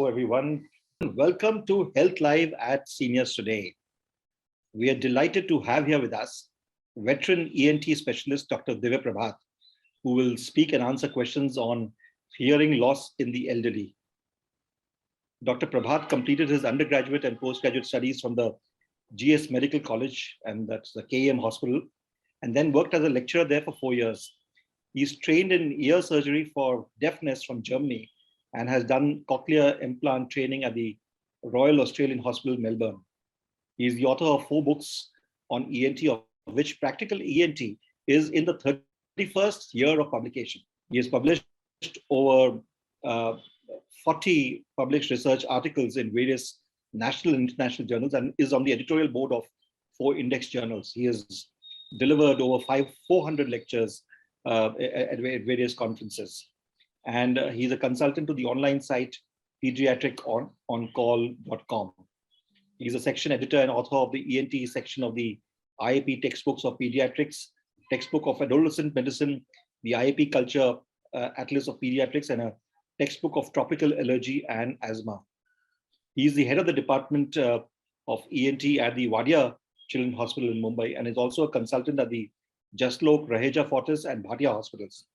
everyone. Welcome to Health Live at Seniors Today. We are delighted to have here with us veteran ENT specialist Dr. Divya Prabhat, who will speak and answer questions on hearing loss in the elderly. Dr. Prabhat completed his undergraduate and postgraduate studies from the GS Medical College, and that's the KEM hospital, and then worked as a lecturer there for 4 years. He's trained in ear surgery for deafness from Germany and has done cochlear implant training at the Royal Australian Hospital, Melbourne. He is the author of 4 books on ENT, of which Practical ENT is in the 31st year of publication. He has published over 40 published research articles in various national and international journals and is on the editorial board of 4 index journals. He has delivered over 400 lectures at various conferences. And he's a consultant to the online site pediatriconcall.com. He's a section editor and author of the ENT section of the IAP Textbooks of Paediatrics, Textbook of Adolescent Medicine, the IAP Culture Atlas of Pediatrics, and a textbook of tropical allergy and asthma. He's the head of the department of ENT at the Wadia Children's Hospital in Mumbai, and is also a consultant at the Jaslok, Raheja Fortis, and Bhatia hospitals.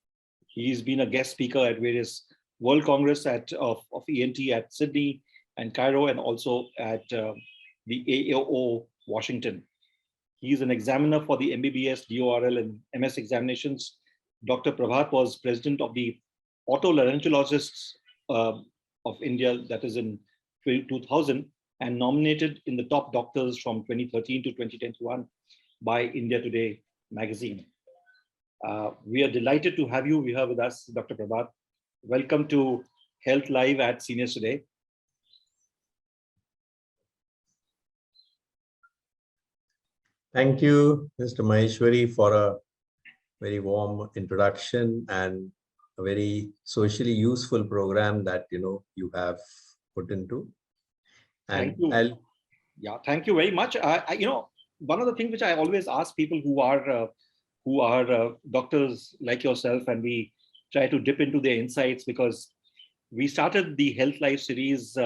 He's been a guest speaker at various World Congress of ENT at Sydney and Cairo, and also at the AAO Washington. He's an examiner for the MBBS, DORL, and MS examinations. Dr. Prabhat was president of the Otolaryngologists of India, that is in 2000, and nominated in the top doctors from 2013 to 2021 by India Today magazine. We are delighted to have you here with us, Dr. Prabhat. Welcome to Health Live at Seniors Today. Thank you, Mr. Maheshwari, for a very warm introduction and a very socially useful program that you have put into. And thank you. Thank you very much. One of the things which I always ask people who are doctors like yourself, and we try to dip into their insights, because we started the Health Life series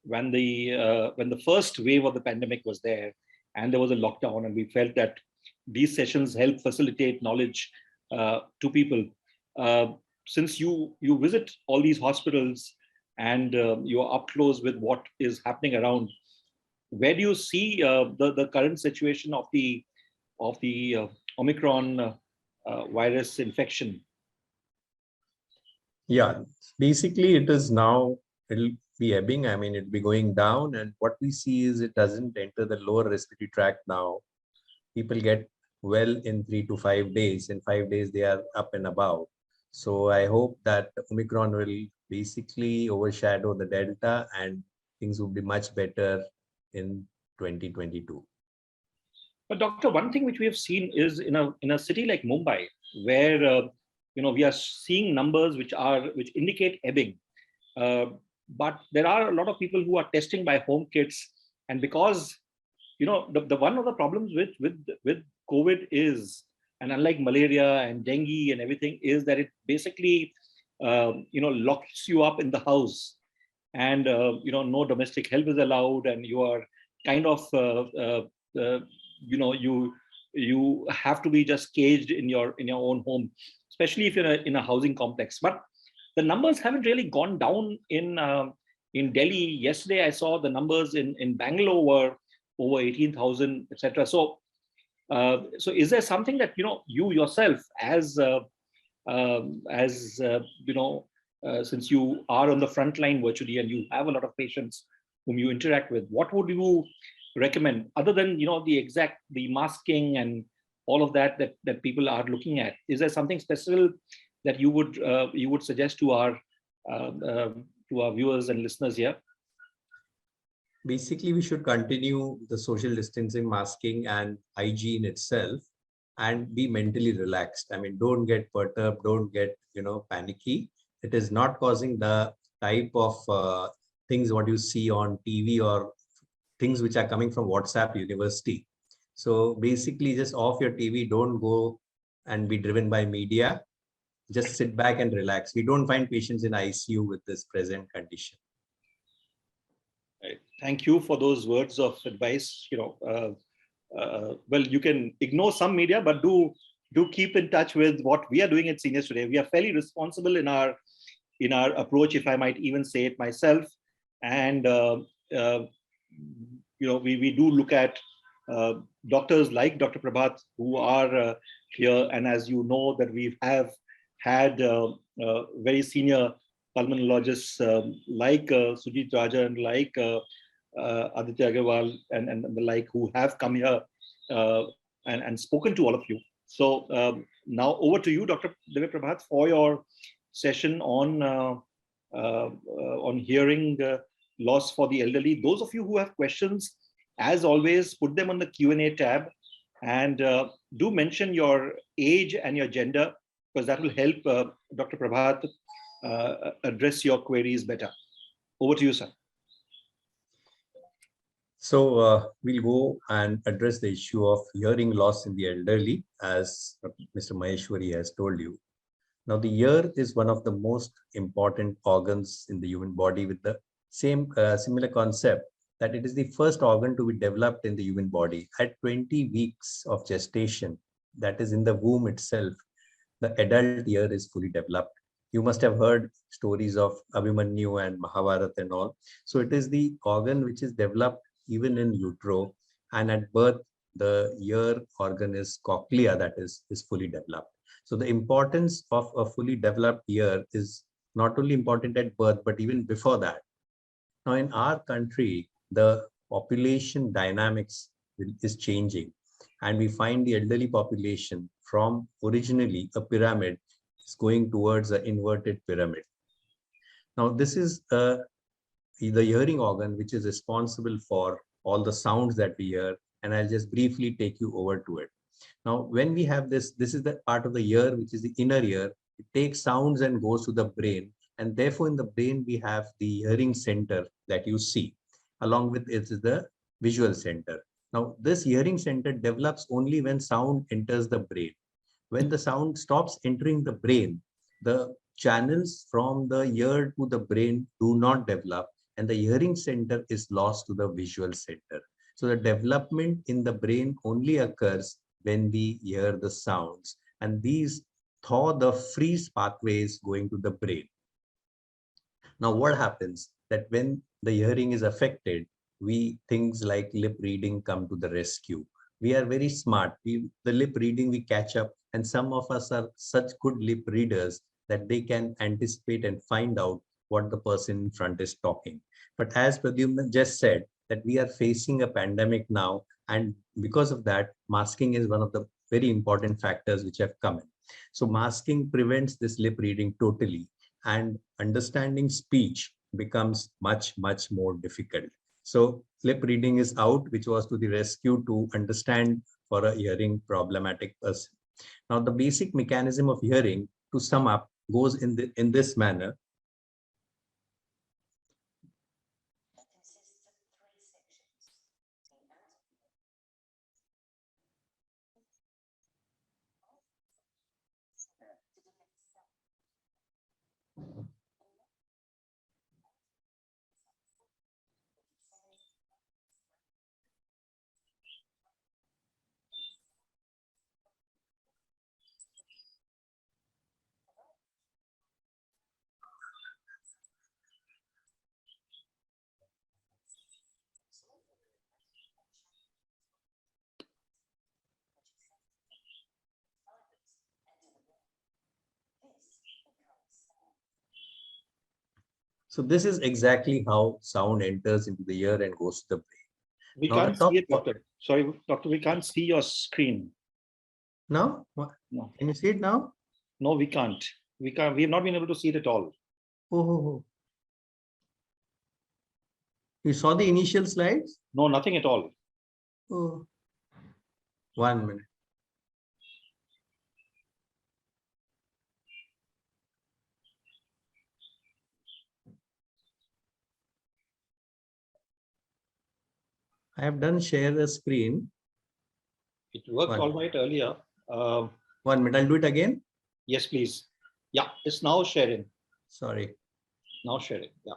when the first wave of the pandemic was there, and there was a lockdown, and we felt that these sessions help facilitate knowledge to people. Since you visit all these hospitals and you're up close with what is happening around, where do you see the current situation of the Omicron virus infection? Yeah, basically it is now, it'll be ebbing. I mean, it'll be going down. And what we see is it doesn't enter the lower respiratory tract now. People get well in 3 to 5 days. In 5 days, they are up and about. So I hope that Omicron will basically overshadow the Delta and things will be much better in 2022. But doctor, one thing which we have seen is in a city like Mumbai, where we are seeing numbers which indicate ebbing, but there are a lot of people who are testing by home kits, and because the one of the problems with COVID is, and unlike malaria and dengue and everything, is that it basically locks you up in the house, and no domestic help is allowed, and you are kind of you have to be just caged in your own home, especially if you're in a housing complex. But the numbers haven't really gone down in Delhi. Yesterday I saw the numbers in Bangalore were over 18,000, etc. So is there something that you yourself, as since you are on the front line virtually and you have a lot of patients whom you interact with, what would you recommend, other than the masking and all of that people are looking at? Is there something special that you would suggest to our viewers and listeners here? Basically, we should continue the social distancing, masking, and hygiene itself, and be mentally relaxed. I mean, don't get perturbed, don't get panicky. It is not causing the type of things what you see on TV or things which are coming from WhatsApp University. So basically, just off your TV, don't go and be driven by media. Just sit back and relax. We don't find patients in ICU with this present condition. Thank you for those words of advice. Well, you can ignore some media, but do keep in touch with what we are doing at Seniors Today. We are fairly responsible in our approach, if I might even say it myself. And uh, we do look at uh, doctors like Dr. Prabhat who are here, and as you know, that we have had very senior pulmonologists like Sujit Rajan, like Aditya Agarwal, and the like, who have come here and spoken to all of you. So now over to you, Dr. Divya Prabhat, for your session on hearing loss for the elderly. Those of you who have questions, as always, put them on the Q&A tab, and do mention your age and your gender, because that will help Dr. Prabhat address your queries better. Over to you, sir. So we'll go and address the issue of hearing loss in the elderly, as Mr. Maheshwari has told you. Now, the ear is one of the most important organs in the human body, with the same similar concept that it is the first organ to be developed in the human body. At 20 weeks of gestation, that is in the womb itself, the adult ear is fully developed. You must have heard stories of Abhimanyu and Mahabharata and all. So it is the organ which is developed even in utero, and at birth, the ear organ is cochlea, that is fully developed. So the importance of a fully developed ear is not only important at birth, but even before that. Now, in our country, the population dynamics is changing, and we find the elderly population from originally a pyramid is going towards an inverted pyramid. Now, this is the hearing organ which is responsible for all the sounds that we hear, and I'll just briefly take you over to it. Now, when we have this is the part of the ear which is the inner ear. It takes sounds and goes to the brain, and therefore in the brain we have the hearing center that you see. Along with it is the visual center. Now, this hearing center develops only when sound enters the brain. When the sound stops entering the brain, the channels from the ear to the brain do not develop, and the hearing center is lost to the visual center. So the development in the brain only occurs when we hear the sounds, and these thaw the freeze pathways going to the brain. Now, what happens that when the hearing is affected, things like lip reading come to the rescue. We are very smart. The lip reading we catch up, and some of us are such good lip readers that they can anticipate and find out what the person in front is talking. But as Pradyumna just said, that we are facing a pandemic now, and because of that, masking is one of the very important factors which have come in. So masking prevents this lip reading totally, and understanding speech becomes much, much more difficult. So lip reading is out, which was to the rescue to understand for a hearing problematic person. Now, the basic mechanism of hearing, to sum up, goes in this manner. So this is exactly how sound enters into the ear and goes to the brain. We can't see it, doctor. Sorry, doctor, we can't see your screen. No? No. Can you see it now? No, we can't. We can't. We have not been able to see it at all. Oh. You saw the initial slides? No, nothing at all. Oh. 1 minute. I have done share the screen. It worked all right earlier. 1 minute. I'll do it again. Yes, please. Yeah, it's now sharing. Sorry. Now sharing. Yeah.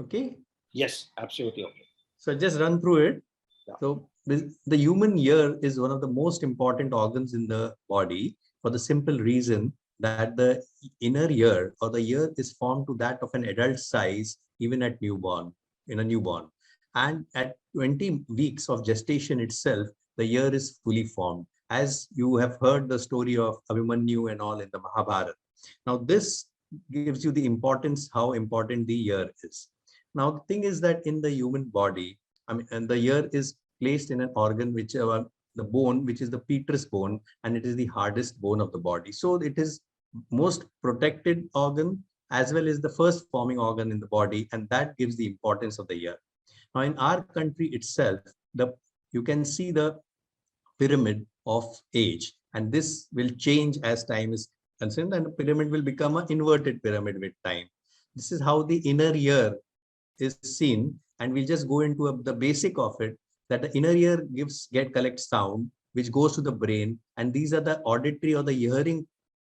Okay. Yes, absolutely. Okay. So just run through it. Yeah. So the human ear is one of the most important organs in the body for the simple reason that the inner ear or the ear is formed to that of an adult size even at newborn, in a newborn. And at 20 weeks of gestation itself, the ear is fully formed. As you have heard the story of Abhimanyu and all in the Mahabharata. Now this gives you the importance, how important the ear is. Now the thing is that in the human body, I mean, and the ear is placed in an organ which the bone, which is the petrous bone, and it is the hardest bone of the body. So it is most protected organ as well as the first forming organ in the body, and that gives the importance of the ear. Now, in our country itself, the you can see the pyramid of age, and this will change as time is concerned, and the pyramid will become an inverted pyramid with time. This is how the inner ear is seen, and we'll just go into the basic of it, that the inner ear collects sound which goes to the brain, and these are the auditory or the hearing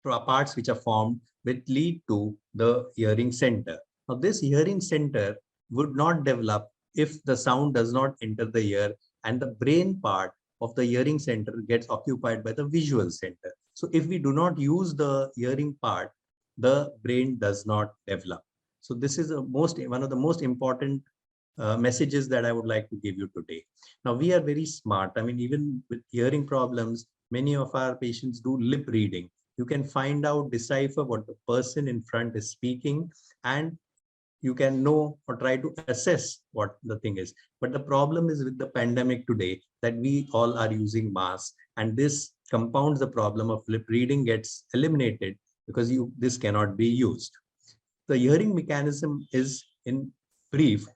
parts which are formed, which lead to the hearing center. Now this hearing center would not develop if the sound does not enter the ear, and the brain part of the hearing center gets occupied by the visual center. So if we do not use the hearing part, the brain does not develop. So this is one of the most important messages that I would like to give you today. Now we are very smart. I mean, even with hearing problems, many of our patients do lip reading. You can find out, decipher what the person in front is speaking, and you can know or try to assess what the thing is. But the problem is with the pandemic today that we all are using masks, and this compounds the problem of lip reading gets eliminated because this cannot be used. The hearing mechanism is in brief.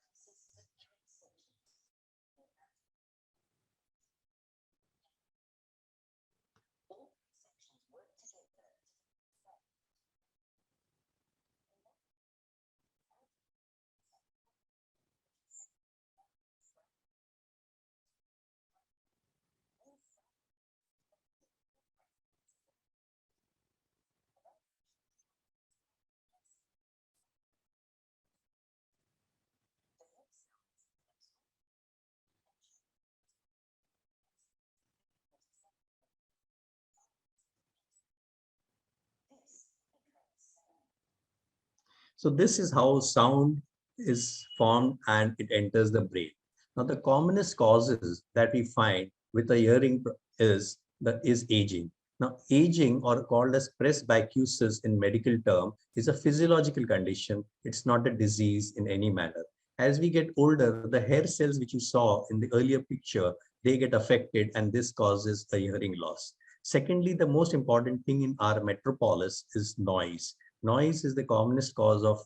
So this is how sound is formed and it enters the brain. Now the commonest causes that we find with the hearing is aging. Now aging, or called as presbycusis in medical term, is a physiological condition. It's not a disease in any manner. As we get older, the hair cells which you saw in the earlier picture, they get affected, and this causes the hearing loss. Secondly, the most important thing in our metropolis is noise. Noise is the commonest cause of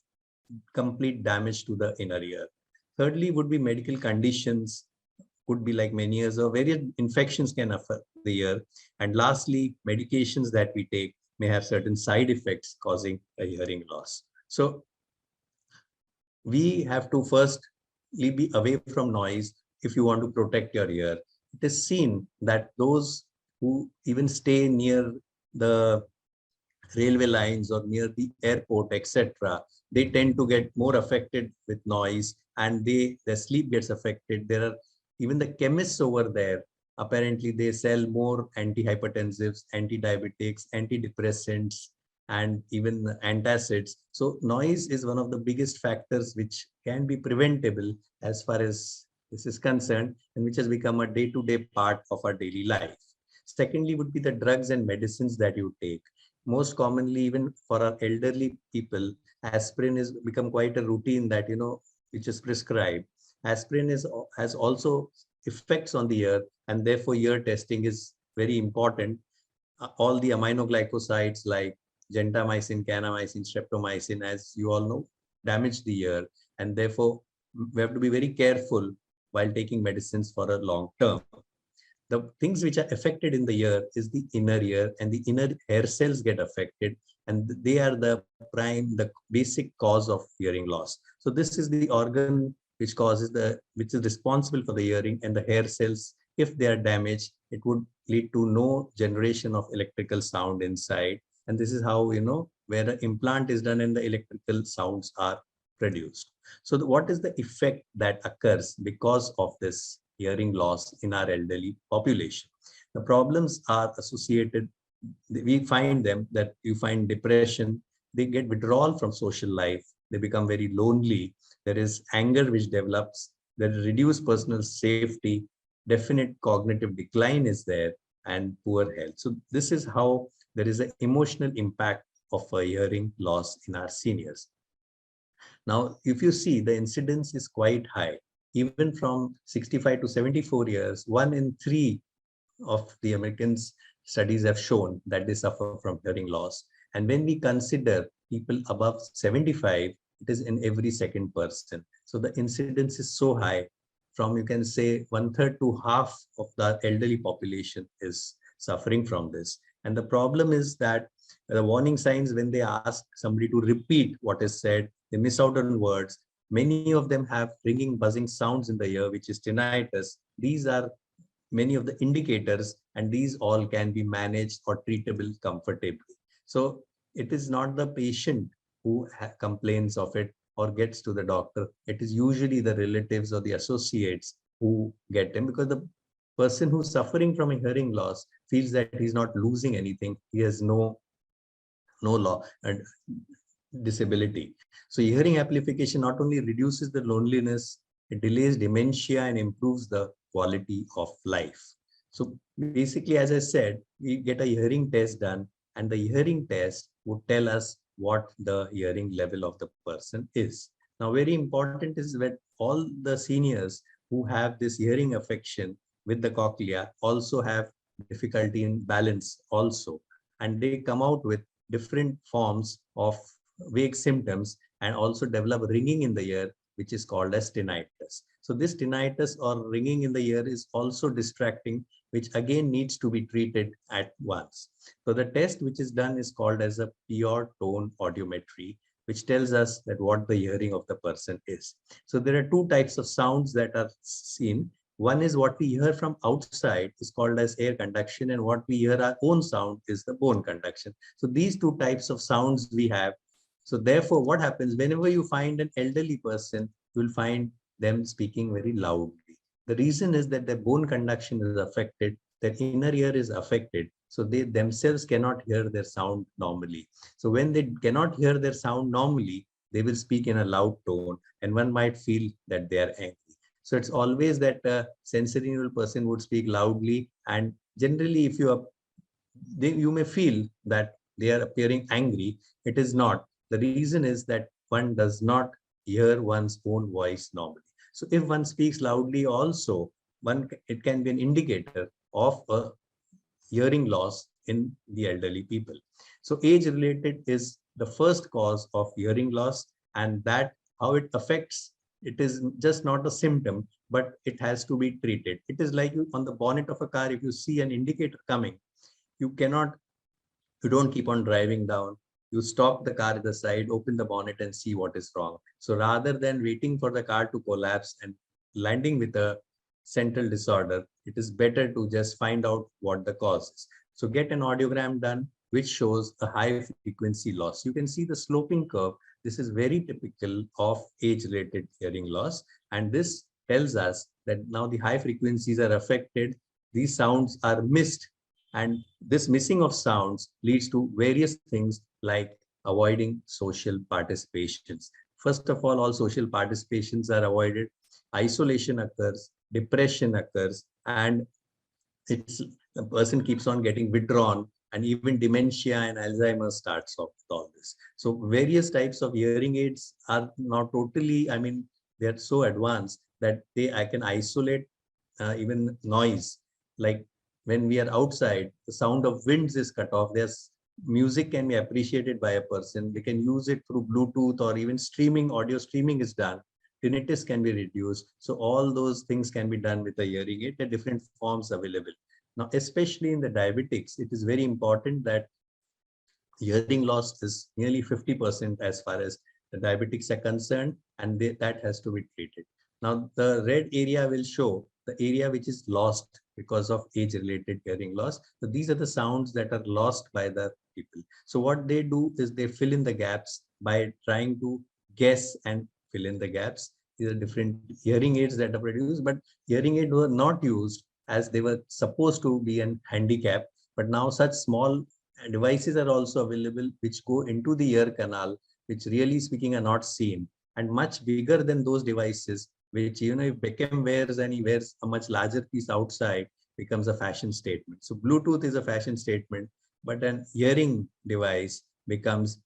complete damage to the inner ear. Thirdly, would be medical conditions, could be like many years or various infections can affect the ear. And lastly, medications that we take may have certain side effects causing a hearing loss. So we have to first be away from noise if you want to protect your ear. It is seen that those who even stay near the railway lines or near the airport, etc., they tend to get more affected with noise, and their sleep gets affected. There are even the chemists over there. Apparently, they sell more antihypertensives, anti-diabetics, antidepressants, and even antacids. So noise is one of the biggest factors which can be preventable as far as this is concerned, and which has become a day-to-day part of our daily life. Secondly, would be the drugs and medicines that you take. Most commonly, even for our elderly people, aspirin has become quite a routine that, which is prescribed. Aspirin has also effects on the ear, and therefore ear testing is very important. All the aminoglycosides like gentamicin, kanamycin, streptomycin, as you all know, damage the ear, and therefore we have to be very careful while taking medicines for a long term. The things which are affected in the ear is the inner ear, and the inner hair cells get affected, and they are the basic cause of hearing loss. So this is the organ which is responsible for the hearing, and the hair cells, if they are damaged, it would lead to no generation of electrical sound inside. And this is how, where an implant is done and the electrical sounds are reduced. So what is the effect that occurs because of this hearing loss in our elderly population? The problems are associated, we find them that you find depression, they get withdrawal from social life, they become very lonely, there is anger which develops, there is reduced personal safety, definite cognitive decline is there, and poor health. So this is how there is an emotional impact of a hearing loss in our seniors. Now, if you see, the incidence is quite high. Even from 65 to 74 years, 1 in 3 of the Americans studies have shown that they suffer from hearing loss. And when we consider people above 75, it is in every second person. So the incidence is so high, from you can say 1/3 to half of the elderly population is suffering from this. And the problem is that the warning signs, when they ask somebody to repeat what is said, they miss out on words. Many of them have ringing, buzzing sounds in the ear, which is tinnitus. These are many of the indicators, and these all can be managed or treatable comfortably. So it is not the patient who complains of it or gets to the doctor. It is usually the relatives or the associates who get them, because the person who's suffering from a hearing loss feels that he's not losing anything. He has no law and disability. So hearing amplification not only reduces the loneliness, it delays dementia and improves the quality of life. So basically, as I said, we get a hearing test done, and the hearing test would tell us what the hearing level of the person is. Now, very important is that all the seniors who have this hearing affection with the cochlea also have difficulty in balance also, and they come out with different forms of vague symptoms and also develop ringing in the ear, which is called as tinnitus. So this tinnitus or ringing in the ear is also distracting, which again needs to be treated at once. So the test which is done is called as a pure tone audiometry, which tells us that what the hearing of the person is. So there are two types of sounds that are seen. One is what we hear from outside is called as air conduction, and what we hear our own sound is the bone conduction. So these two types of sounds we have. So therefore, what happens whenever you find an elderly person, you will find them speaking very loudly. The reason is that their bone conduction is affected, their inner ear is affected. So they themselves cannot hear their sound normally. So when they cannot hear their sound normally, they will speak in a loud tone, and one might feel that they are angry. So it's always that a sensory neural person would speak loudly, and generally, if you may feel that they are appearing angry. It is not. The reason is that one does not hear one's own voice normally. So if one speaks loudly also, it can be an indicator of a hearing loss in the elderly people. So age related is the first cause of hearing loss, and that how it affects, it is just not a symptom, but it has to be treated. It is like on the bonnet of a car, if you see an indicator coming, you cannot, you don't keep on driving down. You stop the car at the side, open the bonnet and see what is wrong. So rather than waiting for the car to collapse and landing with a central disorder, it is better to just find out what the cause is. So get an audiogram done, which shows a high frequency loss. You can see the sloping curve. This is very typical of age-related hearing loss. And this tells us that now the high frequencies are affected. These sounds are missed, and this missing of sounds leads to various things like avoiding social participations. First of all social participations are avoided, isolation occurs, depression occurs, and it's the person keeps on getting withdrawn, and even dementia and Alzheimer's starts off with all this. So various types of hearing aids are not totally, I mean, they're so advanced that I can isolate even noise. Like when we are outside, the sound of winds is cut off. There's music can be appreciated by a person. They can use it through Bluetooth, or even streaming, audio streaming is done. Tinnitus can be reduced. So all those things can be done with a hearing aid. There are different forms available. Now, especially in the diabetics, it is very important that hearing loss is nearly 50% as far as the diabetics are concerned, and that has to be treated. Now, the red area will show the area which is lost because of age-related hearing loss. So these are the sounds that are lost by the people. So what they do is they fill in the gaps by trying to guess and fill in the gaps. These are different hearing aids that are produced, but hearing aids were not used as they were supposed to be an handicap. But now such small devices are also available which go into the ear canal, which really speaking are not seen, and much bigger than those devices, which, you know, if Beckham wears and he wears a much larger piece outside, becomes a fashion statement. So Bluetooth is a fashion statement, but an hearing device becomes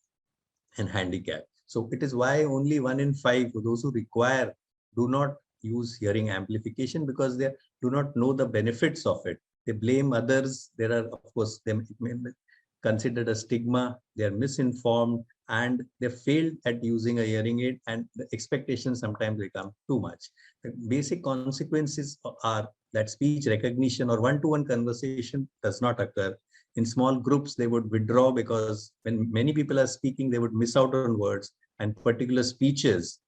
an handicap. So it is why only 1 in 5 of those who require do not use hearing amplification, because they do not know the benefits of it. They blame others. There are, of course, them it may be considered a stigma. They are misinformed and they failed at using a hearing aid, and the expectations sometimes become too much. The basic consequences are that speech recognition or one-to-one conversation does not occur. In small groups, they would withdraw because when many people are speaking, they would miss out on words and particular speeches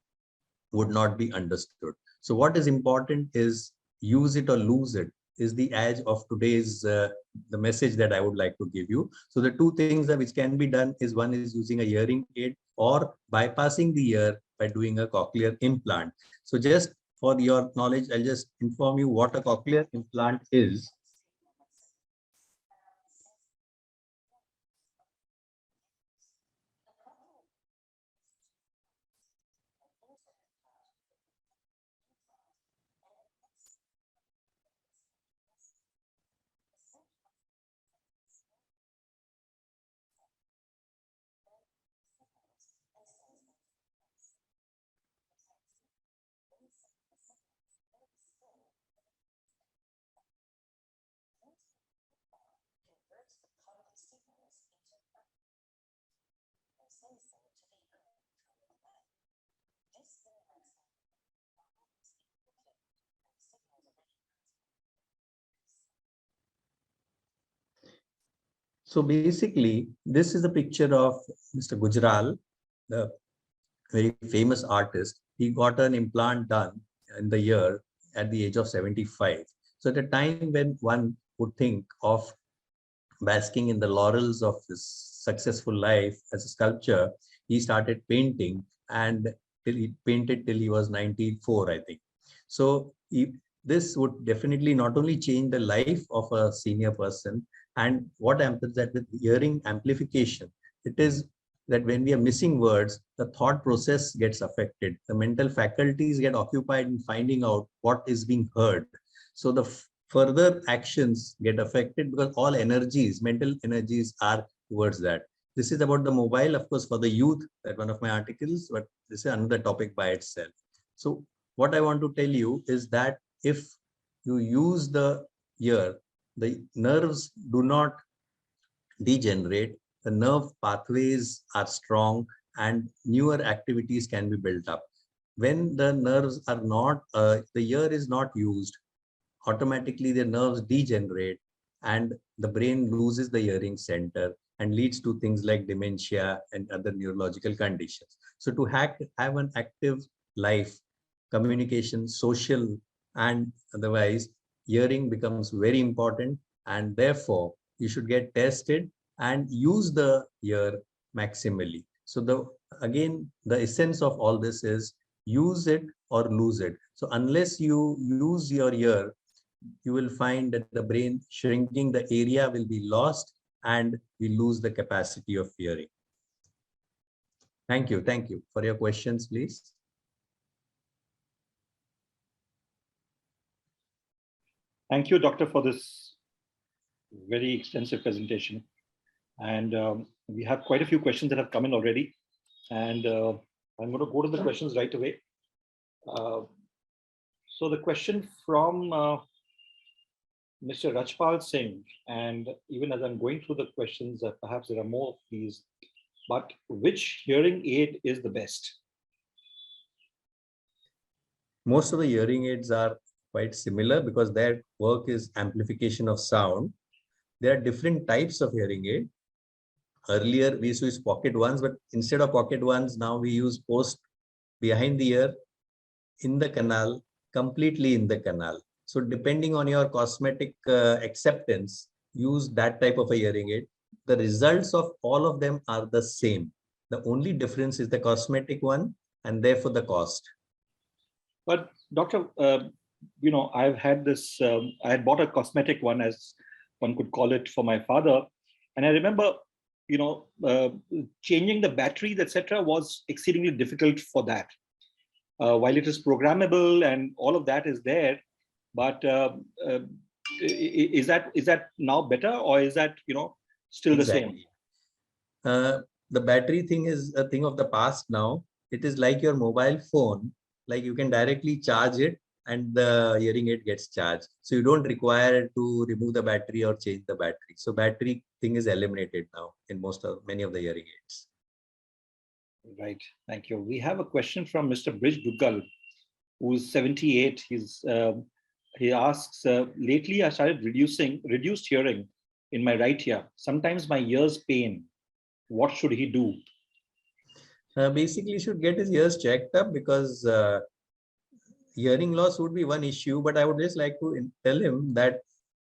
would not be understood. So what is important is use it or lose it is the edge of today's the message that I would like to give you. So the two things that which can be done is, one is using a hearing aid or bypassing the ear by doing a cochlear implant. So just for your knowledge, I'll just inform you what a cochlear implant is. So basically, this is a picture of Mr. Gujral, the very famous artist. He got an implant done in the year at the age of 75. So at a time when one would think of basking in the laurels of his successful life as a sculptor, he started painting, and till he painted till he was 94, I think. So this would definitely not only change the life of a senior person, and what happens that with hearing amplification, it is that when we are missing words, the thought process gets affected. The mental faculties get occupied in finding out what is being heard. So the further actions get affected because all energies, mental energies are towards that. This is about the mobile, of course, for the youth, that one of my articles, but this is another topic by itself. So what I want to tell you is that if you use the ear, the nerves do not degenerate, the nerve pathways are strong and newer activities can be built up. When the nerves are not, the ear is not used, automatically the nerves degenerate and the brain loses the hearing center and leads to things like dementia and other neurological conditions. So to have an active life, communication, social, and otherwise, hearing becomes very important, and therefore you should get tested and use the ear maximally. So again, the essence of all this is use it or lose it. So unless you use your ear, you will find that the brain shrinking, the area will be lost, and we lose the capacity of hearing. Thank you. Thank you for your questions, please. Thank you, Doctor, for this very extensive presentation. And we have quite a few questions that have come in already. And I'm going to go to the questions right away. So the question from Mr. Rajpal Singh, and even as I'm going through the questions, perhaps there are more of these, but which hearing aid is the best? Most of the hearing aids are quite similar because their work is amplification of sound. There are different types of hearing aid. Earlier, we used to use pocket ones, but instead of pocket ones, now we use post behind the ear, in the canal, completely in the canal. So depending on your cosmetic acceptance, use that type of a hearing aid. The results of all of them are the same. The only difference is the cosmetic one and therefore the cost. But doctor, I've had this, I had bought a cosmetic one, as one could call it, for my father. And I remember, changing the batteries, etc., was exceedingly difficult for that. While it is programmable and all of that is there, but is that now better, or is that, still the same? The battery thing is a thing of the past now. It is like your mobile phone, like you can directly charge it and the hearing aid gets charged. So you don't require to remove the battery or change the battery. So battery thing is eliminated now in many of the hearing aids. Right. Thank you. We have a question from Mr. Brij Duggal, who's 78. He asks, lately I started reduced hearing in my right ear. Sometimes my ears pain. What should he do? Basically, he should get his ears checked up, because hearing loss would be one issue, but I would just like to tell him that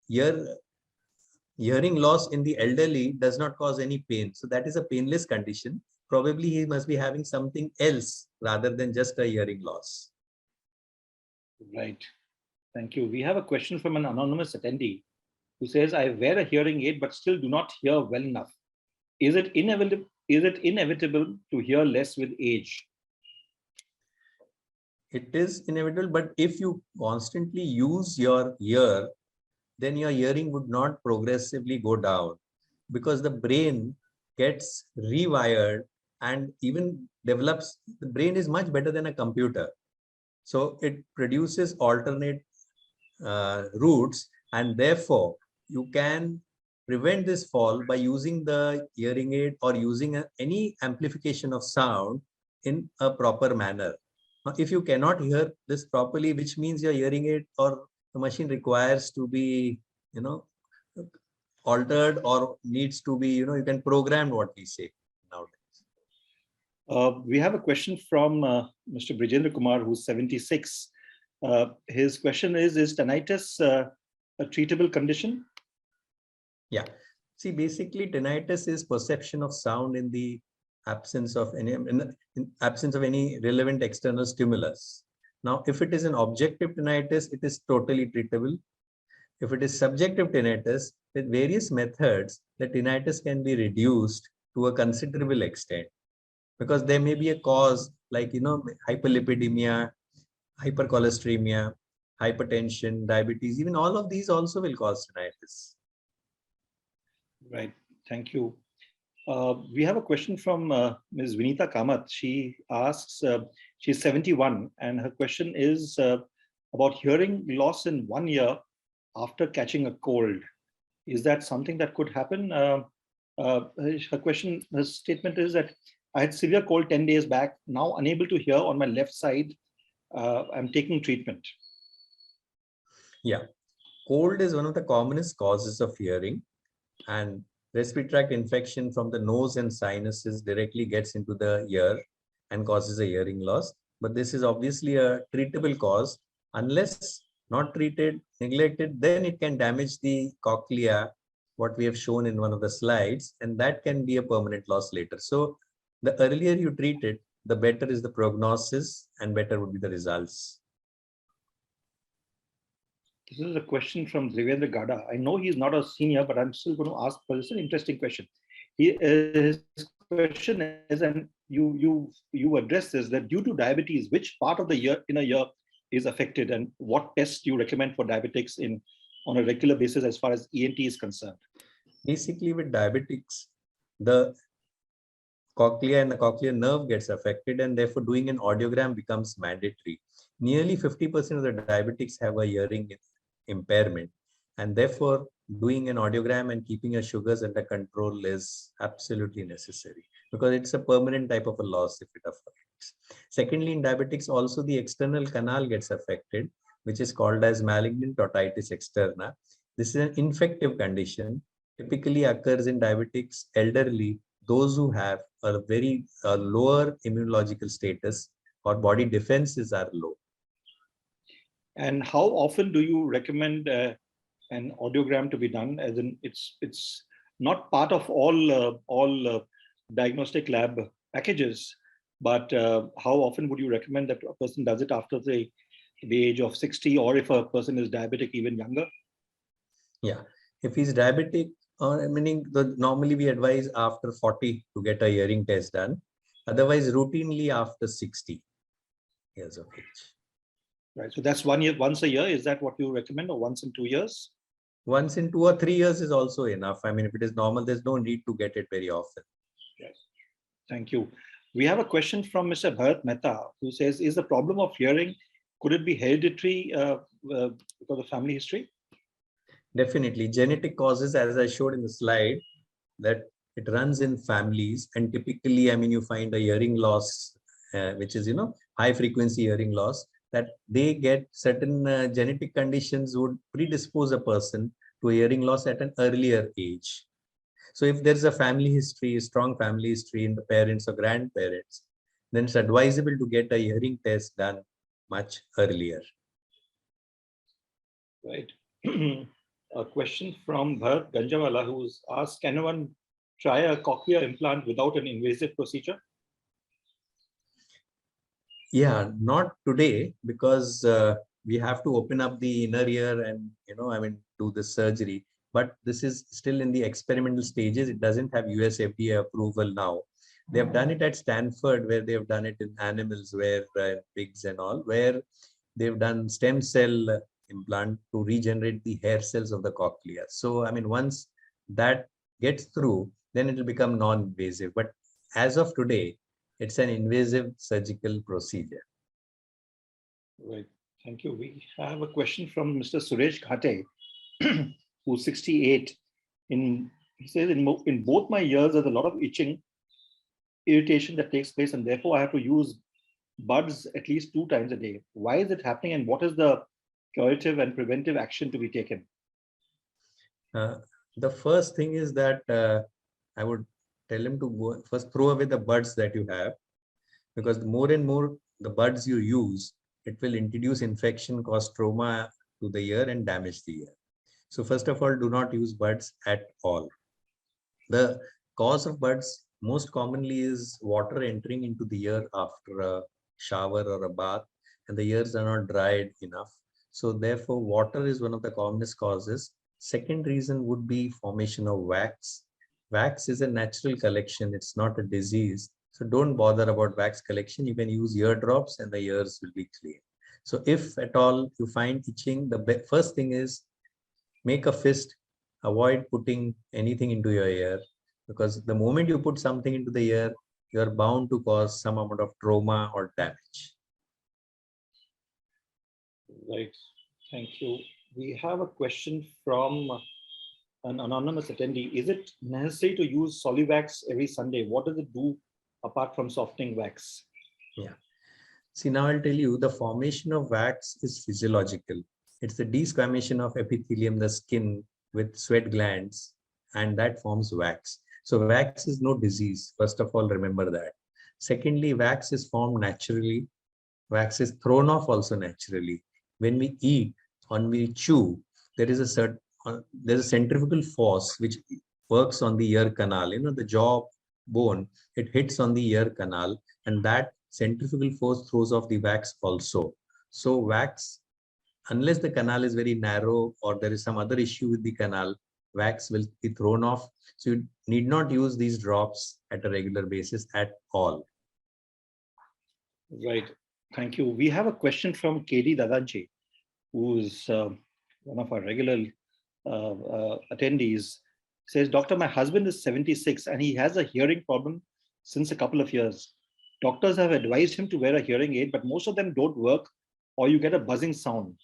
hearing loss in the elderly does not cause any pain. So that is a painless condition. Probably he must be having something else rather than just a hearing loss. Right. Thank you. We have a question from an anonymous attendee who says, I wear a hearing aid but still do not hear well enough. Is it inevitable to hear less with age? It is inevitable, but if you constantly use your ear, then your hearing would not progressively go down, because the brain gets rewired and even develops. The brain is much better than a computer. So it produces alternate routes, and therefore you can prevent this fall by using the hearing aid or using any amplification of sound in a proper manner. Now, if you cannot hear this properly, which means your hearing aid or the machine requires to be, altered, or needs to be, you can program what we say nowadays. We have a question from Mr. Brijendra Kumar, who's 76. His question is tinnitus a treatable condition? Yeah. See, basically, tinnitus is perception of sound in the absence of any relevant external stimulus. Now, if it is an objective tinnitus, it is totally treatable. If it is subjective tinnitus, with various methods, the tinnitus can be reduced to a considerable extent, because there may be a cause like, hyperlipidemia, hypercholesteremia, hypertension, diabetes. Even all of these also will cause tinnitus. Right. Thank you. We have a question from Ms. Vinita Kamath. She asks, she's 71, and her question is about hearing loss in 1 year after catching a cold. Is that something that could happen? Her statement is that I had severe cold 10 days back, now unable to hear on my left side. I'm taking treatment. Yeah. Cold is one of the commonest causes of hearing, and respiratory tract infection from the nose and sinuses directly gets into the ear and causes a hearing loss. But this is obviously a treatable cause. Unless not treated, neglected, then it can damage the cochlea, what we have shown in one of the slides, and that can be a permanent loss later. So the earlier you treat it, the better is the prognosis and better would be the results. This is a question from Devendra Gada. I know he's not a senior, but I'm still going to ask, because it's an interesting question. His question is, and you address this, that due to diabetes, which part of the inner ear is affected, and what tests do you recommend for diabetics on a regular basis as far as ENT is concerned? Basically, with diabetics, the cochlea and the cochlear nerve gets affected, and therefore doing an audiogram becomes mandatory. Nearly 50% of the diabetics have a hearing impairment, and therefore doing an audiogram and keeping your sugars under control is absolutely necessary, because it's a permanent type of a loss if it affects. Secondly, in diabetics also the external canal gets affected, which is called as malignant otitis externa. This is an infective condition, typically occurs in diabetics elderly, those who have a very lower immunological status or body defenses are low. And how often do you recommend an audiogram to be done? As in, it's not part of all diagnostic lab packages, But how often would you recommend that a person does it after the age of 60, or if a person is diabetic, even younger? Yeah, if he's diabetic, or meaning normally we advise after 40 to get a hearing test done. Otherwise, routinely after 60 years of age. Right. So that's 1 year, once a year. Is that what you recommend, or once in 2 years? Once in 2 or 3 years is also enough. I mean, if it is normal, there's no need to get it very often. Yes. Thank you. We have a question from Mr. Bharat Mehta, who says, is the problem of hearing, could it be hereditary because of family history? Definitely. Genetic causes, as I showed in the slide, that it runs in families. And typically, I mean, you find a hearing loss, which is, high frequency hearing loss, that they get certain genetic conditions would predispose a person to hearing loss at an earlier age. So if there's a family history, strong family history in the parents or grandparents, then it's advisable to get a hearing test done much earlier. Right. A question from Bharat Ganjawala, who's asked, can one try a cochlear implant without an invasive procedure? Yeah, not today, because we have to open up the inner ear and, do the surgery. But this is still in the experimental stages. It doesn't have US FDA approval now. They have done it at Stanford, where they have done it in animals, where pigs and all, where they've done stem cell implant to regenerate the hair cells of the cochlea. So, I mean, once that gets through, then it will become non-invasive. But as of today, it's an invasive surgical procedure. Right. Thank you. We have a question from Mr. Suresh Khate, who's 68. He says, in both my ears, there's a lot of itching, irritation that takes place, and therefore I have to use buds at least 2 times a day. Why is it happening, and what is the curative and preventive action to be taken? The first thing is that I would tell him to go first throw away the buds that you have, because the more and more the buds you use, it will introduce infection, cause trauma to the ear and damage the ear. So first of all, do not use buds at all. The cause of buds most commonly is water entering into the ear after a shower or a bath, and the ears are not dried enough. So therefore, water is one of the commonest causes. Second reason would be formation of wax. Wax is a natural collection. It's not a disease. So don't bother about wax collection. You can use ear drops and the ears will be clean. So if at all you find itching, the first thing is make a fist. Avoid putting anything into your ear, because the moment you put something into the ear, you are bound to cause some amount of trauma or damage. Right. Thank you. We have a question from an anonymous attendee. Is it necessary to use Solivax every Sunday? What does it do apart from softening wax? Yeah. See, now I'll tell you, the formation of wax is physiological. It's the desquamation of epithelium, the skin, with sweat glands, and that forms wax. So wax is no disease. First of all, remember that. Secondly, wax is formed naturally. Wax is thrown off also naturally. When we eat, when we chew, there is there's a centrifugal force which works on the ear canal. The jaw bone, it hits on the ear canal, and that centrifugal force throws off the wax also. So wax, unless the canal is very narrow or there is some other issue with the canal, wax will be thrown off. So you need not use these drops at a regular basis at all. Right. Thank you. We have a question from KD Dadanji, who's one of our regular attendees. Says, Doctor, my husband is 76 and he has a hearing problem since a couple of years. Doctors have advised him to wear a hearing aid, but most of them don't work, or you get a buzzing sound.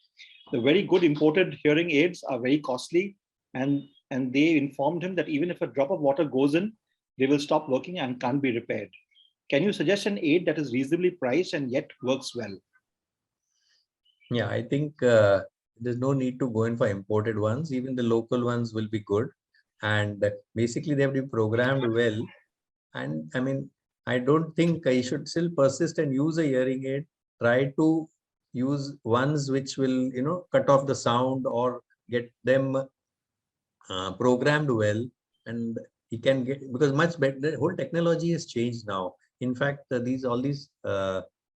The very good imported hearing aids are very costly, and they informed him that even if a drop of water goes in, they will stop working and can't be repaired. Can you suggest an aid that is reasonably priced and yet works well? Yeah, I think there's no need to go in for imported ones. Even the local ones will be good. And basically, they have been programmed well. And I mean, I don't think I should still persist and use a hearing aid. Try to use ones which will, cut off the sound or get them programmed well. And he can get, because much better, the whole technology has changed now. In fact, all these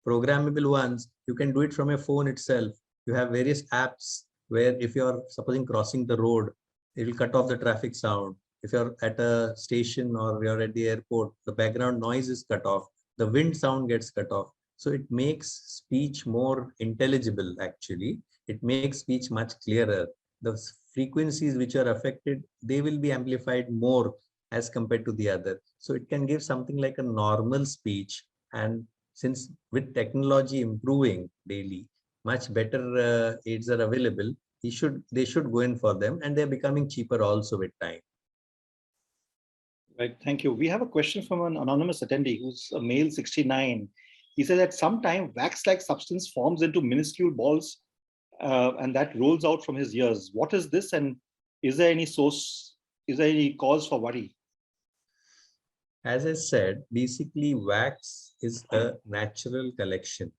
programmable ones, you can do it from a phone itself. You have various apps where if you're supposing crossing the road, it will cut off the traffic sound. If you're at a station or you're at the airport, the background noise is cut off. The wind sound gets cut off. So it makes speech more intelligible, actually. It makes speech much clearer. The frequencies which are affected, they will be amplified more as compared to the other. So it can give something like a normal speech. And since with technology improving daily, much better aids are available, they should go in for them, and they're becoming cheaper also with time. Right, thank you. We have a question from an anonymous attendee who's a male 69. He said that sometime wax-like substance forms into minuscule balls and that rolls out from his ears. What is this, and is there any cause for worry? As I said, basically wax is a natural collection.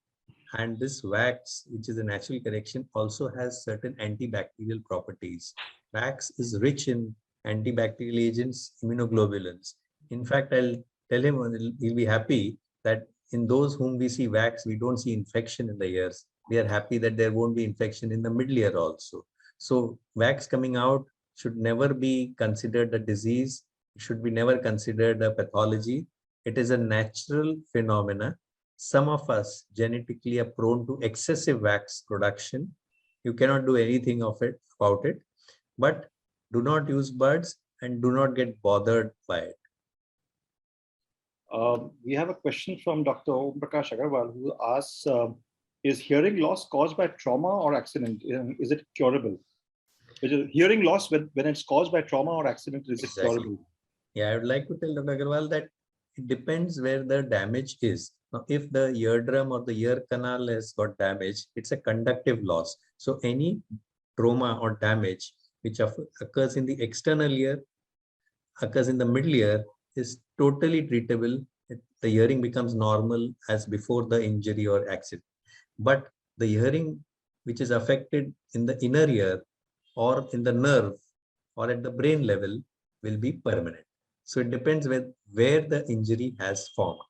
And this wax, which is a natural collection, also has certain antibacterial properties. Wax is rich in antibacterial agents, immunoglobulins. In fact, I'll tell him, he'll be happy that in those whom we see wax, we don't see infection in the ears. We are happy that there won't be infection in the middle ear also. So wax coming out should never be considered a disease. It should be never considered a pathology. It is a natural phenomena. Some of us genetically are prone to excessive wax production. You cannot do anything about it, but do not use buds and do not get bothered by it. We have a question from Dr. Om Prakash Agarwal, who asks, is hearing loss caused by trauma or accident? Is it curable? Hearing loss when it's caused by trauma or accident, is it curable? Yeah, I would like to tell Dr. Agarwal that it depends where the damage is. Now, if the eardrum or the ear canal has got damaged, it's a conductive loss. So any trauma or damage which occurs in the external ear, occurs in the middle ear, is totally treatable. The hearing becomes normal as before the injury or accident. But the hearing which is affected in the inner ear or in the nerve or at the brain level will be permanent. So it depends where the injury has formed.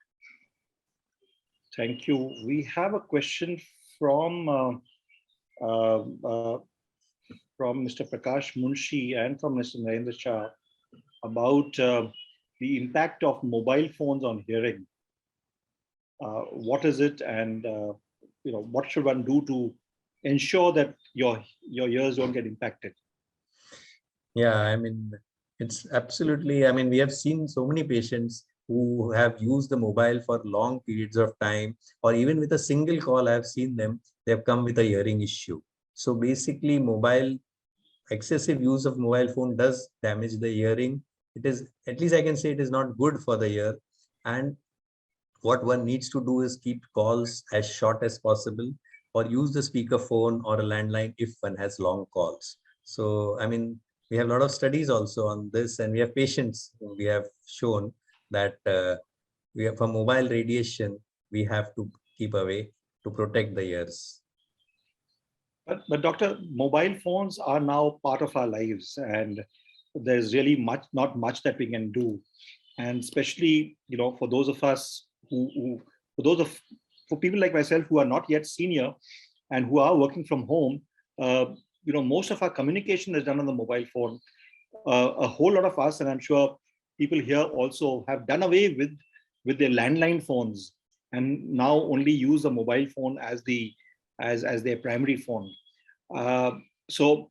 Thank you. We have a question from Mr. Prakash Munshi and from Mr. Narendra Shah about the impact of mobile phones on hearing. What is it, and what should one do to ensure that your ears don't get impacted? Yeah, I mean, it's absolutely, I mean, we have seen so many patients who have used the mobile for long periods of time, or even with a single call, I've seen them, they have come with a hearing issue. So basically, excessive use of mobile phone does damage the hearing. It is, at least I can say, it is not good for the ear. And what one needs to do is keep calls as short as possible, or use the speakerphone or a landline if one has long calls. So, I mean, we have a lot of studies also on this, and we have patients who we have shown that for mobile radiation, we have to keep away to protect the ears. But doctor, mobile phones are now part of our lives, and there's really not much that we can do. And especially, for those of us for people like myself who are not yet senior and who are working from home, most of our communication is done on the mobile phone. A whole lot of us, and I'm sure people here also, have done away with their landline phones and now only use a mobile phone as their primary phone. So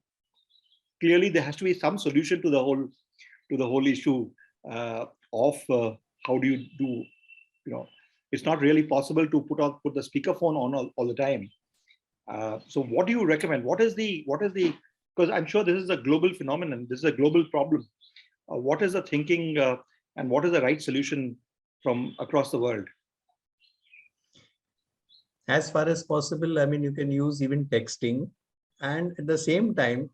clearly there has to be some solution to the whole issue of how do you do. It's not really possible to put the speakerphone on all the time. So what do you recommend? What is the because I'm sure this is a global phenomenon. This is a global problem. What is the thinking and what is the right solution from across the world? As far as possible, I mean, you can use even texting, and at the same time,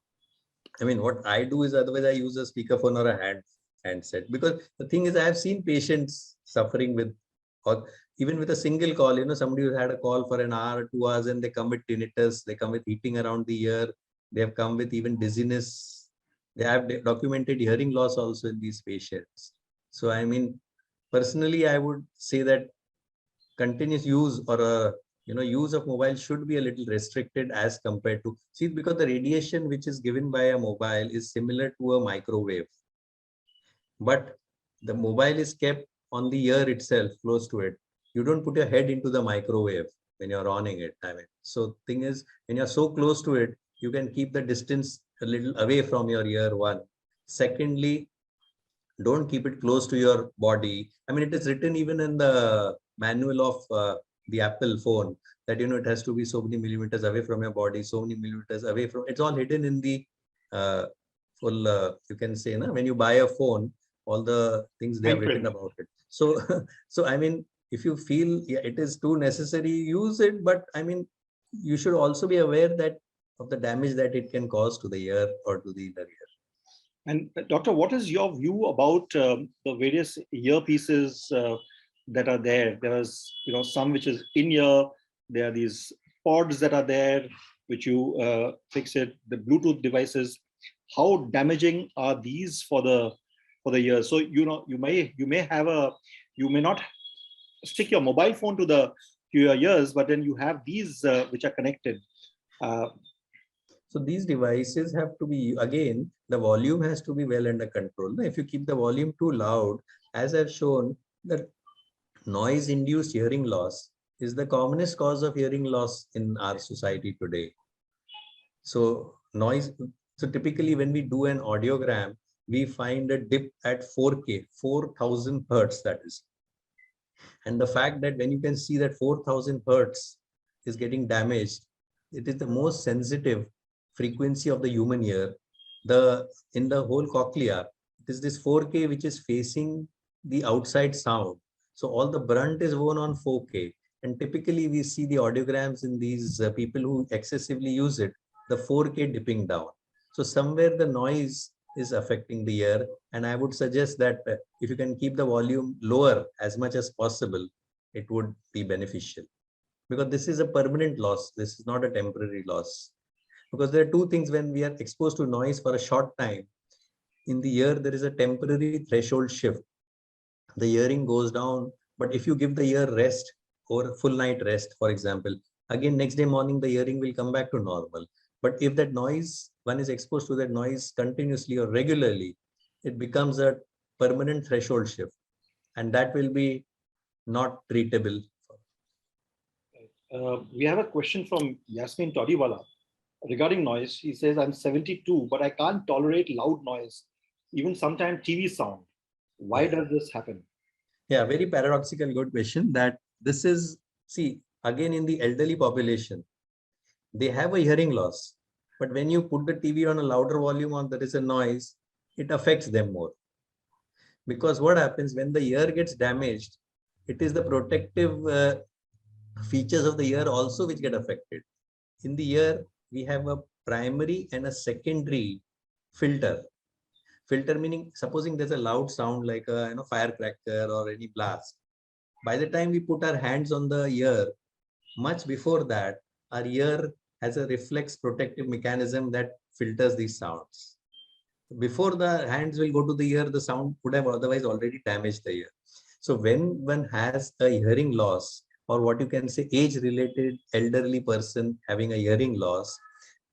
I mean, what I do is otherwise I use a speakerphone or a handset, because the thing is, I have seen patients suffering with, or even with a single call, somebody who had a call for an hour, 2 hours, and they come with tinnitus, they come with heating around the ear, they have come with even dizziness. They have documented hearing loss also in these patients. So, I mean, personally, I would say that continuous use or a use of mobile should be a little restricted as compared to, see, because the radiation which is given by a mobile is similar to a microwave, but the mobile is kept on the ear itself, close to it. You don't put your head into the microwave when you're owning it. I mean, so thing is, when you're so close to it, you can keep the distance a little away from your ear, one. Secondly, don't keep it close to your body. I mean, it is written even in the manual of the Apple phone that, it has to be so many millimeters away from your body, so many millimeters away from, it's all hidden in the uh, full, you can say, na, when you buy a phone, all the things they have Fine written print. about it. So, so I mean, if you feel it is too necessary, use it. But I mean, you should also be aware that of the damage that it can cause to the ear or to the inner ear. And Doctor, what is your view about the various earpieces that are there? There's, some which is in ear. There are these pods that are there, which you fix it. The Bluetooth devices. How damaging are these for the ear? So you may not stick your mobile phone to your ears, but then you have these which are connected. Uh, So these devices have to be, again, the volume has to be well under control. If you keep the volume too loud, as I've shown, that noise-induced hearing loss is the commonest cause of hearing loss in our society today. So so typically when we do an audiogram, we find a dip at 4K, 4000 hertz, that is. And the fact that when you can see that 4000 hertz is getting damaged, it is the most sensitive frequency of the human ear. In the whole cochlea, it is this 4K which is facing the outside sound. So all the brunt is borne on 4K. And typically we see the audiograms in these people who excessively use it, the 4K dipping down. So somewhere the noise is affecting the ear. And I would suggest that if you can keep the volume lower as much as possible, it would be beneficial. Because this is a permanent loss. This is not a temporary loss. Because there are two things: when we are exposed to noise for a short time, in the ear, there is a temporary threshold shift. The hearing goes down, but if you give the ear rest or full night rest, for example, again, next day morning, the hearing will come back to normal. But if that noise, one is exposed to that noise continuously or regularly, it becomes a permanent threshold shift, and that will be not treatable. We have a question from Yasmin Todiwala regarding noise. He says, I'm 72, but I can't tolerate loud noise, even sometimes TV sound. Why does this happen? Yeah, very paradoxical, good question. That this is, see, again, in the elderly population, they have a hearing loss. But when you put the TV on a louder volume or there is a noise, it affects them more. Because what happens when the ear gets damaged, it is the protective features of the ear also which get affected. In the ear, we have a primary and a secondary filter. Filter meaning, supposing there's a loud sound like a firecracker or any blast. By the time we put our hands on the ear, much before that, our ear has a reflex protective mechanism that filters these sounds. Before the hands will go to the ear, the sound would have otherwise already damaged the ear. So when one has a hearing loss, or what you can say age-related elderly person having a hearing loss,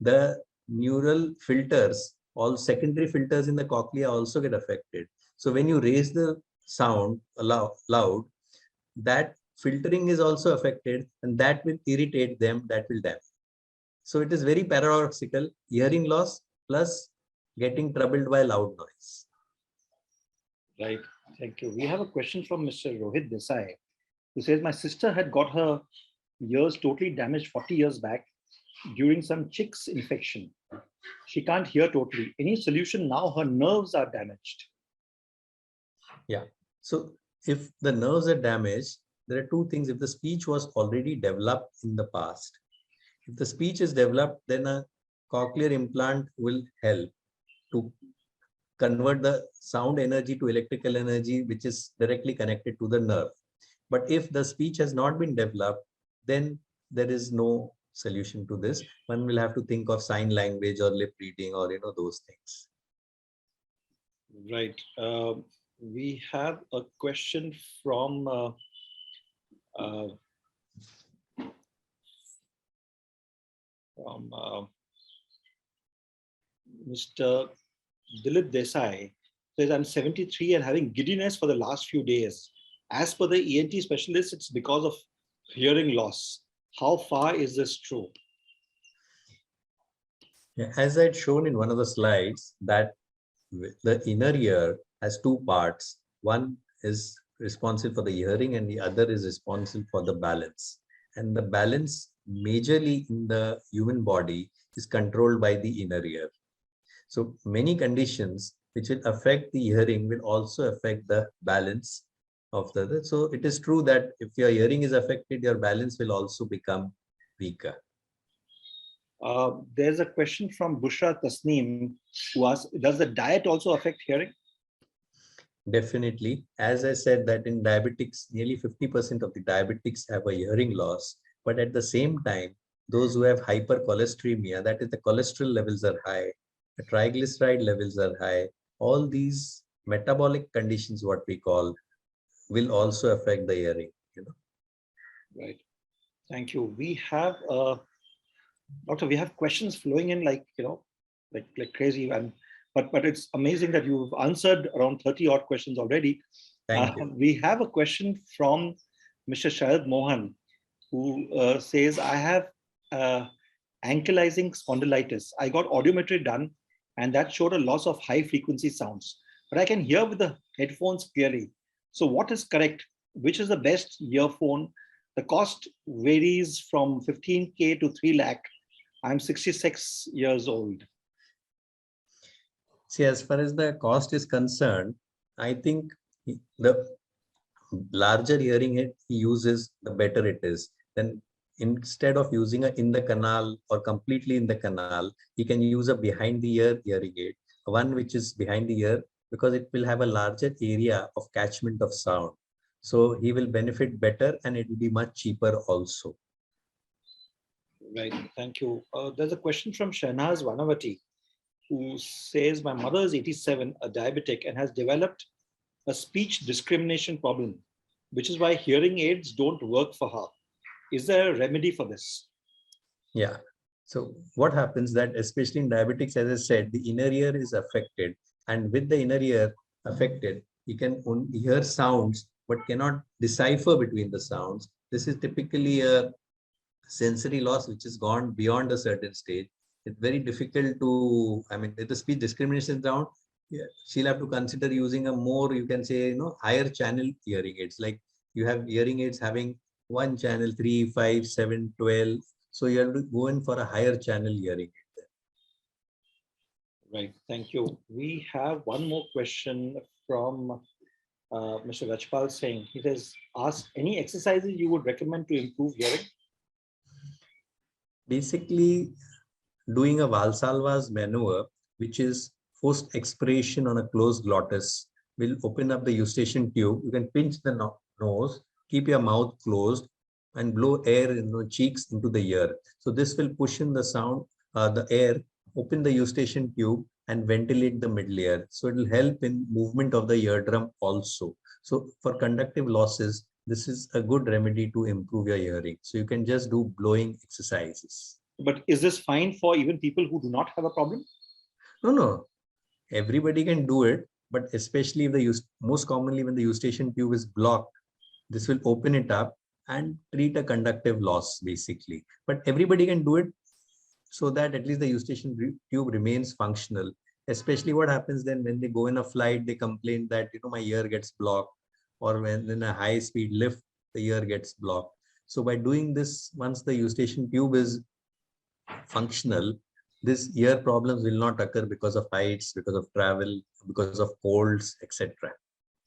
the neural filters, all secondary filters in the cochlea also get affected. So when you raise the sound loud, that filtering is also affected, and that will irritate them, that will damage. So it is very paradoxical, hearing loss plus getting troubled by loud noise. Right. Thank you. We have a question from Mr. Rohit Desai, who says, my sister had got her ears totally damaged 40 years back during some chicks infection. She can't hear totally. Any solution now? Her nerves are damaged. Yeah. So if the nerves are damaged, there are two things. If the speech was already developed in the past, if the speech is developed, then a cochlear implant will help to convert the sound energy to electrical energy, which is directly connected to the nerve. But if the speech has not been developed, then there is no solution to this. One will have to think of sign language or lip reading or those things. Right. We have a question from Uh, from Mr. Dilip Desai says, I'm 73 and having giddiness for the last few days. As per the ENT specialist, it's because of hearing loss. How far is this true? Yeah, as I'd shown in one of the slides, that the inner ear has two parts. One is responsible for the hearing and the other is responsible for the balance. And the balance majorly in the human body is controlled by the inner ear. So many conditions which will affect the hearing will also affect the balance of the other. So it is true that if your hearing is affected, your balance will also become weaker. There's a question from Bushra Tasneem who asks, does the diet also affect hearing? Definitely. As I said that in diabetics, nearly 50% of the diabetics have a hearing loss. But at the same time, those who have hypercholesteremia, that is the cholesterol levels are high, the triglyceride levels are high, all these metabolic conditions, what we call, will also affect the hearing. Right. Thank you. We have, Doctor, we have questions flowing in like crazy. And but it's amazing that you've answered around 30 odd questions already. Thank you. We have a question from Mr. Shahid Mohan, who says, I have ankylosing spondylitis. I got audiometry done, and that showed a loss of high frequency sounds, but I can hear with the headphones clearly. So what is correct? Which is the best earphone? The cost varies from 15K to 3 lakh. I'm 66 years old. See, as far as the cost is concerned, I think the larger hearing aid he uses, the better it is. Then instead of using a in the canal or completely in the canal, he can use a behind the ear hearing aid, one which is behind the ear, because it will have a larger area of catchment of sound. So he will benefit better and it will be much cheaper also. Right, thank you. There's a question from Shahnaz Vanavati, who says, my mother is 87, a diabetic, and has developed a speech discrimination problem, which is why hearing aids don't work for her. Is there a remedy for this? Yeah. So what happens that especially in diabetics, as I said, the inner ear is affected, and with the inner ear affected, you can only hear sounds but cannot decipher between the sounds. This is typically a sensory loss which has gone beyond a certain stage. It's very difficult to, I mean, if the speech discrimination is down, yeah, she'll have to consider using a more, you can say, higher channel hearing aids. Like you have hearing aids having one channel, 3, 5, 7, 12. So you have to go in for a higher channel hearing aid. Right, thank you. We have one more question from Mr. Rajpal Singh. He says, ask any exercises you would recommend to improve hearing? Basically, doing a Valsalva's maneuver, which is forced expiration on a closed glottis, will open up the eustachian tube. You can pinch the nose, keep your mouth closed, and blow air in the cheeks into the ear. So this will push in the sound, the air, open the eustachian tube, and ventilate the middle ear. So it will help in movement of the eardrum also. So for conductive losses, this is a good remedy to improve your hearing. So you can just do blowing exercises. But is this fine for even people who do not have a problem? No. Everybody can do it, but especially if most commonly when the eustachian tube is blocked, this will open it up and treat a conductive loss basically. But everybody can do it so that at least the eustachian tube remains functional. Especially what happens then when they go in a flight, they complain that my ear gets blocked, or when in a high speed lift, the ear gets blocked. So by doing this, once the eustachian tube is functional, this ear problems will not occur because of heights, because of travel, because of colds, etc.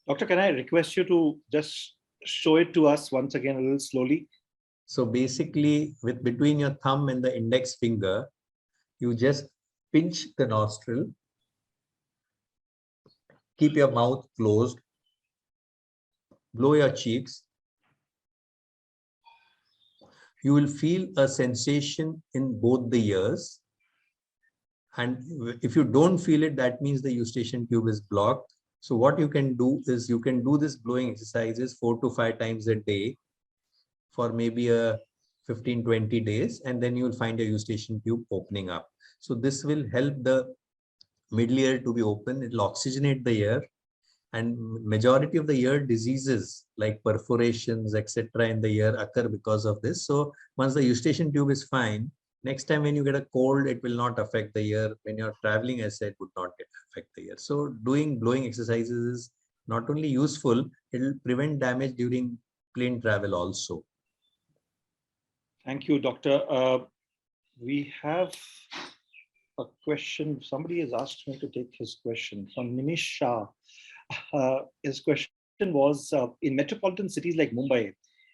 Doctor, can I request you to just show it to us once again a little slowly? So basically, with between your thumb and the index finger, you just pinch the nostril, keep your mouth closed, blow your cheeks. You will feel a sensation in both the ears. And if you don't feel it, that means the eustachian tube is blocked. So what you can do is you can do this blowing exercises 4 to 5 times a day. for maybe a 15-20 days, and then you will find your eustachian tube opening up. So this will help the middle ear to be open. It will oxygenate the ear, and majority of the ear diseases like perforations, etc. in the ear occur because of this. So once the eustachian tube is fine, next time when you get a cold, it will not affect the ear. When you're traveling, as I said, would not affect the ear. So doing blowing exercises is not only useful, it will prevent damage during plane travel also. Thank you, Doctor. We have a question. Somebody has asked me to take his question from Nimish Shah. His question was, in metropolitan cities like Mumbai,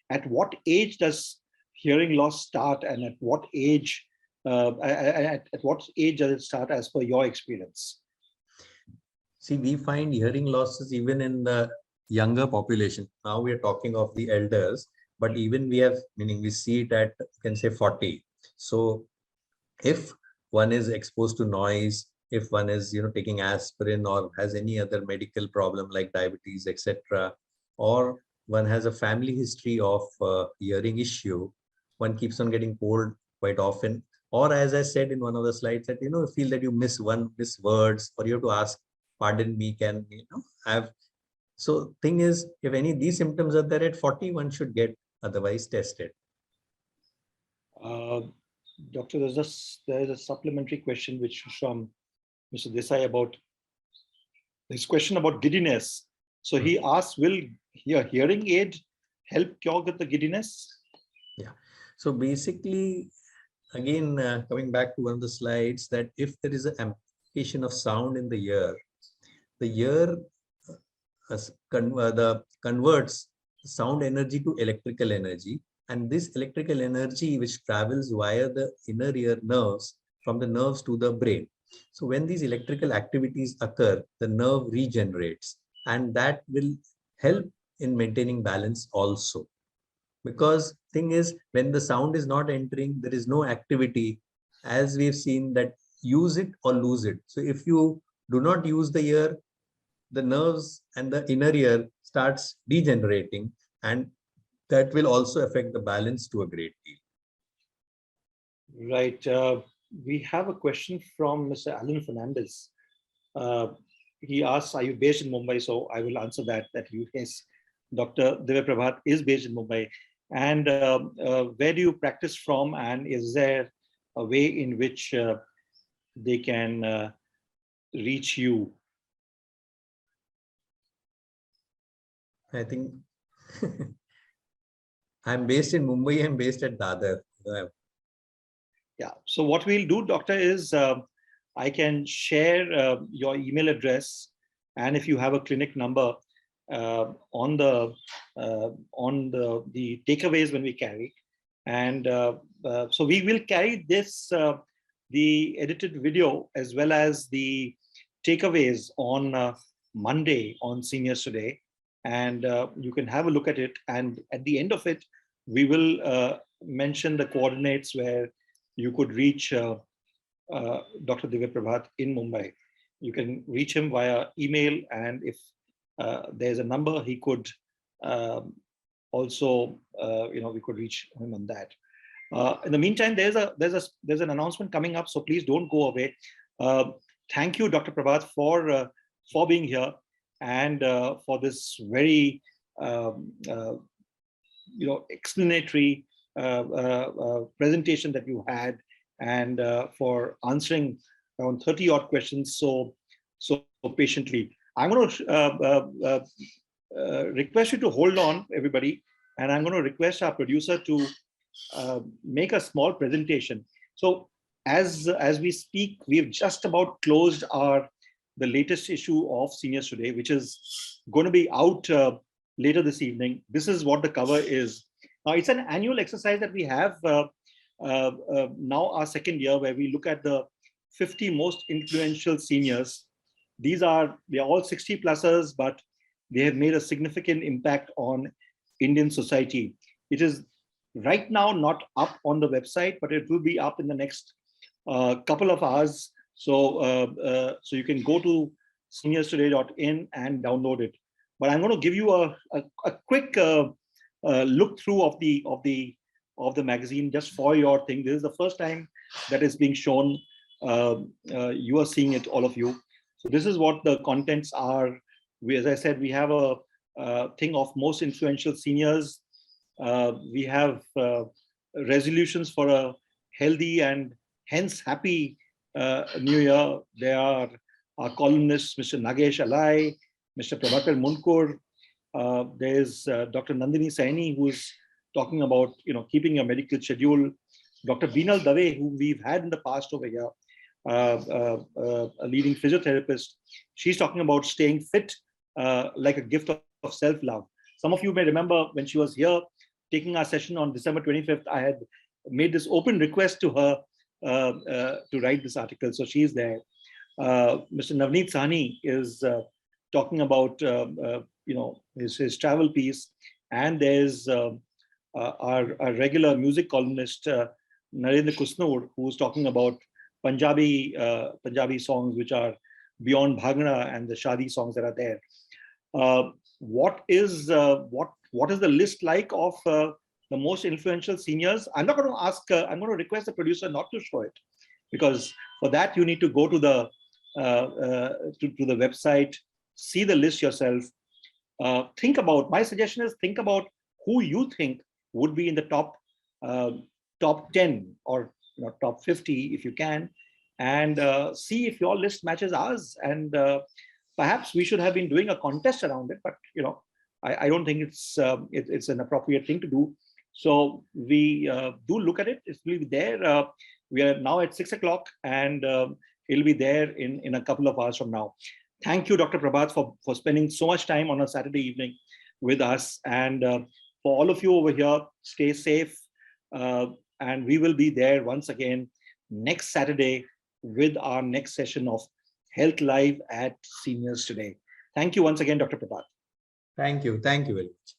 at what age does hearing loss start, and at what age does it start as per your experience? See, we find hearing losses even in the younger population. Now we are talking of the elders, but even we see it at, you can say, 40. So if one is exposed to noise, if one is taking aspirin or has any other medical problem like diabetes, etc., or one has a family history of hearing issue, one keeps on getting cold quite often, or as I said in one of the slides, that feel that you miss words, or you have to ask, pardon me, can have. So thing is, if any of these symptoms are there at 40, one should get otherwise tested. Doctor, there is a supplementary question which is from Mr. Desai about his question about giddiness. So he asks, will your hearing aid help cure the giddiness? Yeah. So basically, again, coming back to one of the slides, that if there is an amplification of sound in the ear converts sound energy to electrical energy, and this electrical energy which travels via the inner ear nerves, from the nerves to the brain. So when these electrical activities occur, the nerve regenerates, and that will help in maintaining balance also. Because thing is, when the sound is not entering, there is no activity, as we've seen, that use it or lose it. So if you do not use the ear, the nerves and the inner ear starts degenerating, and that will also affect the balance to a great deal. Right. We have a question from Mr. Alan Fernandez. He asks, are you based in Mumbai? So I will answer that yes, Dr. Divya Prabhat is based in Mumbai. And where do you practice from? And is there a way in which they can reach you? I think I'm based in Mumbai. I'm based at Dadar. Yeah. So what we'll do, Doctor, is I can share your email address, and if you have a clinic number on the takeaways when we carry, and so we will carry this the edited video as well as the takeaways on Monday on Seniors Today, and you can have a look at it. And at the end of it, we will mention the coordinates where you could reach Dr. Divya Prabhat in Mumbai. You can reach him via email, and if there's a number, he could also, we could reach him on that. In the meantime, there's an announcement coming up, so please don't go away. Thank you, Dr. Prabhat, for being here and for this very explanatory presentation that you had, and for answering around 30 odd questions so patiently. I'm going to request you to hold on, everybody, and I'm going to request our producer to make a small presentation. So as we speak, we've just about closed the latest issue of Seniors Today, which is going to be out later this evening. This is what the cover is. Now, it's an annual exercise that we have now our second year, where we look at the 50 most influential seniors. They're all 60 plusers, but they have made a significant impact on Indian society. It is right now not up on the website, but it will be up in the next couple of hours. So you can go to seniorstoday.in and download it. But I'm going to give you a quick look through of the magazine just for your thing. This is the first time that is being shown. You are seeing it, all of you. So this is what the contents are. As I said, we have a thing of most influential seniors. We have resolutions for a healthy and hence happy New Year. There are our columnists, Mr. Nagesh Alai, Mr. Prabhakar Munkur. There's Dr. Nandini Saini, who is talking about keeping your medical schedule. Dr. Beenal Dave, whom we've had in the past over here, a leading physiotherapist. She's talking about staying fit like a gift of self-love. Some of you may remember when she was here taking our session on December 25th, I had made this open request to her to write this article. So she's there. Mr. Navneet Sahni is talking about his travel piece, and there's our regular music columnist Narendra Kusnoor, who's talking about Punjabi songs which are beyond Bhangra and the Shadi songs that are there. What is the list like of the most influential seniors? I'm not going to ask. I'm going to request the producer not to show it, because for that you need to go to the website, see the list yourself. Think about. My suggestion is think about who you think would be in the top 10 or top 50 if you can, and see if your list matches ours. And perhaps we should have been doing a contest around it, but I don't think it's an appropriate thing to do. So we do look at it. It will be there. We are now at 6 o'clock, and it'll be there in a couple of hours from now. Thank you, Dr. Prabhat, for spending so much time on a Saturday evening with us. And for all of you over here, stay safe. And we will be there once again next Saturday with our next session of Health Live at Seniors Today. Thank you once again, Dr. Prabhat. Thank you. Thank you very much.